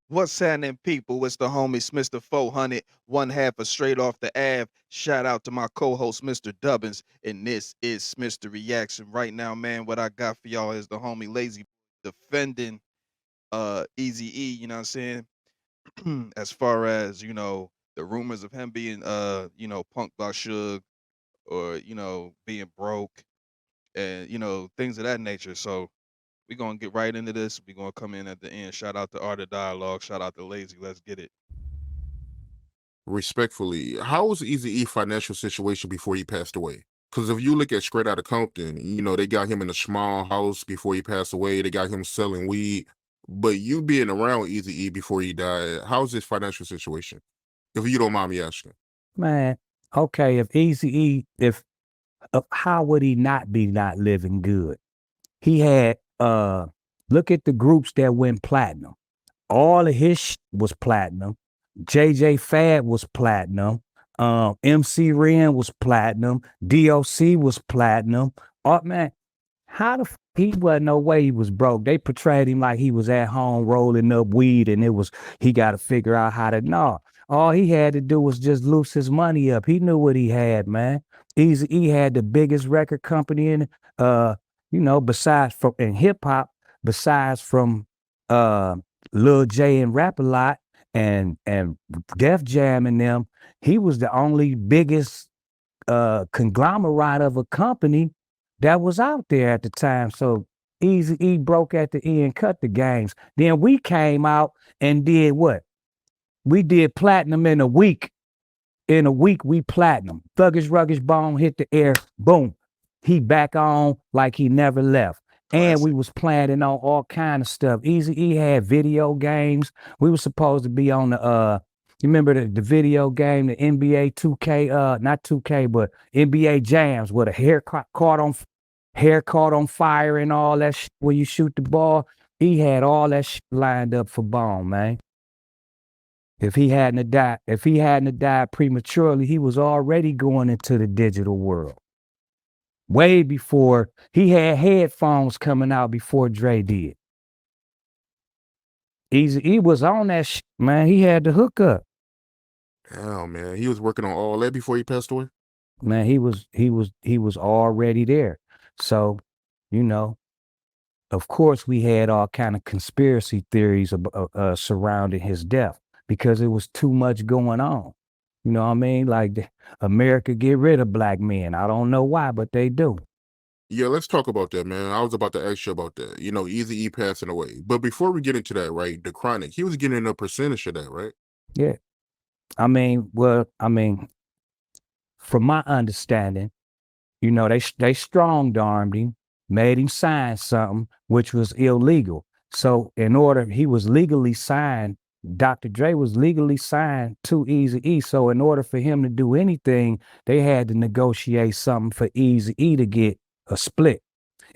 What's happening, people? It's the homie Smitster 400, one half of Straight Off the Ave. Shout out to my co-host, Mr. Dubbins, and this is Smitster Reaction. Right now, man, what I got for y'all is the homie Layzie defending Eazy E, you know what I'm saying? As far as, the rumors of him being punked by Suge or, being broke and, things of that nature. So we're gonna get right into this. We're gonna come in at the end. Shout out to Art of Dialogue. Shout out to Layzie. Let's get it. Respectfully, how was Easy E financial situation before he passed away? Because if you look at Straight Outta Compton, they got him in a small house before he passed away. They got him selling weed. But you being around Easy E before he died, how's his financial situation? If you don't mind me asking. Man, okay, if Easy E, if how would he not be not living good? He had look at the groups that went platinum. All of his was platinum. JJ Fad was platinum. MC Ren was platinum. DOC was platinum. Oh man, how the he wasn't no way he was broke. They portrayed him like he was at home rolling up weed, and it was he got to figure out how to no. All he had to do was just loose his money up. He knew what he had, man. He had the biggest record company in besides from in hip hop, besides from Lil J and Rap a Lot and Def Jam and them, he was the only biggest conglomerate of a company that was out there at the time. So Easy E broke at the end, cut the games. Then we came out and did what? We did platinum in a week. In a week, we platinum. Thuggish Ruggish Bone hit the air, boom. He back on like he never left. And we was planning on all kind of stuff. Easy E had video games. We were supposed to be on the you remember the video game, the NBA 2K, not 2K, but NBA Jams with a hair caught on fire and all that shit where you shoot the ball. He had all that shit lined up for Bone, man. If he hadn't died prematurely, he was already going into the digital world. Way before he had headphones coming out before Dre did. He was on that shit, man. He had the hookup. Oh man, he was working on all that before he passed away. Man, he was already there. So, of course, we had all kind of conspiracy theories surrounding his death because it was too much going on. You know what I mean? Like America get rid of black men. I don't know why, but they do. Yeah, let's talk about that, man. I was about to ask you about that. Easy E passing away. But before we get into that, right, the Chronic, he was getting a percentage of that, right? Yeah. From my understanding, they strong-armed him, made him sign something which was illegal. So he was legally signed. Dr. Dre was legally signed to Eazy E. So in order for him to do anything, they had to negotiate something for Eazy E to get a split.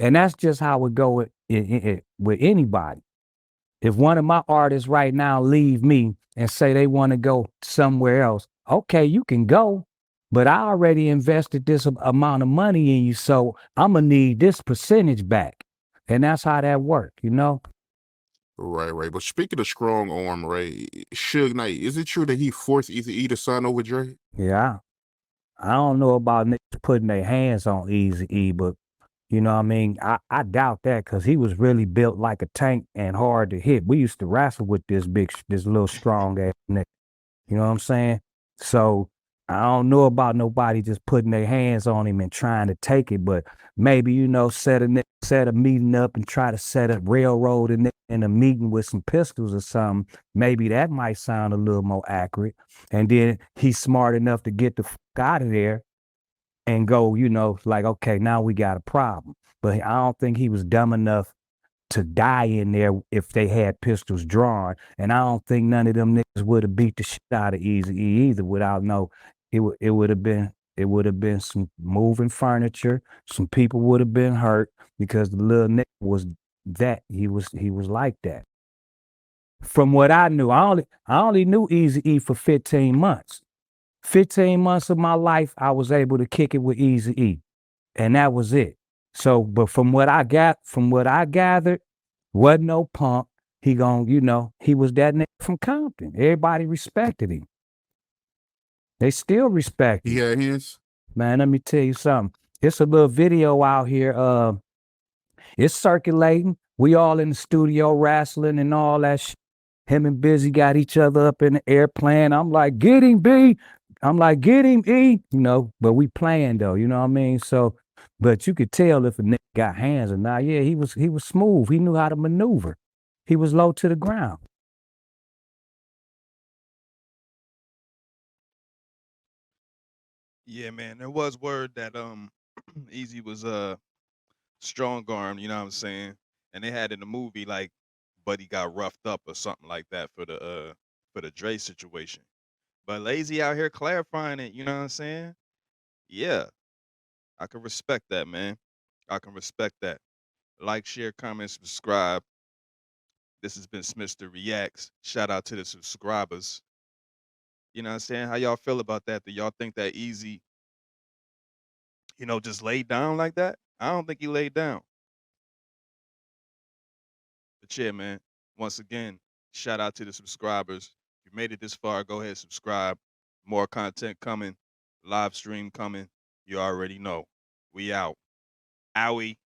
And that's just how it go with anybody. If one of my artists right now leave me and say they want to go somewhere else, okay, you can go, but I already invested this amount of money in you, so I'm going to need this percentage back. And that's how that worked, Right. But speaking of strong arm, right, Suge Knight, is it true that he forced Eazy E to sign over Dre? Yeah. I don't know about niggas putting their hands on Eazy E, but you know what I mean? I doubt that because he was really built like a tank and hard to hit. We used to wrestle with this little strong ass nigga. You know what I'm saying? So I don't know about nobody just putting their hands on him and trying to take it, but maybe, set a meeting up and try to set a railroad in a meeting with some pistols or something. Maybe that might sound a little more accurate. And then he's smart enough to get the fuck out of there and go, like, okay, now we got a problem. But I don't think he was dumb enough to die in there if they had pistols drawn. And I don't think none of them niggas would have beat the shit out of Eazy E either without it would have been some moving furniture. Some people would have been hurt because the little nigga was that. He was like that. From what I knew, I only knew Eazy E for 15 months. 15 months of my life, I was able to kick it with Eazy E. And that was it. So, but from what I gathered, wasn't no punk. he gon', you know, he was that nigga from Compton. Everybody respected him. They still respect He him. had his. Man, let me tell you something. It's a little video out here. It's circulating. We all in the studio wrestling and all that shit. Him and Busy got each other up in the airplane. I'm like, get him, B. I'm like, get him, E. You know, but we playing though, you know what I mean? So, but you could tell if a nigga got hands or not. Yeah, he was smooth. He knew how to maneuver. He was low to the ground. Yeah, man. There was word that Easy was strong arm, you know what I'm saying? And they had in the movie like Buddy got roughed up or something like that for the Dre situation. But Layzie out here clarifying it, you know what I'm saying? Yeah, I can respect that, man. I can respect that. Like, share, comment, subscribe. This has been Smitster Reacts. Shout out to the subscribers. You know what I'm saying? How y'all feel about that? Do y'all think that Easy, just laid down like that? I don't think he laid down. But yeah, man. Once again, shout out to the subscribers. If you made it this far, go ahead, subscribe. More content coming, live stream coming. You already know. We out. Owie.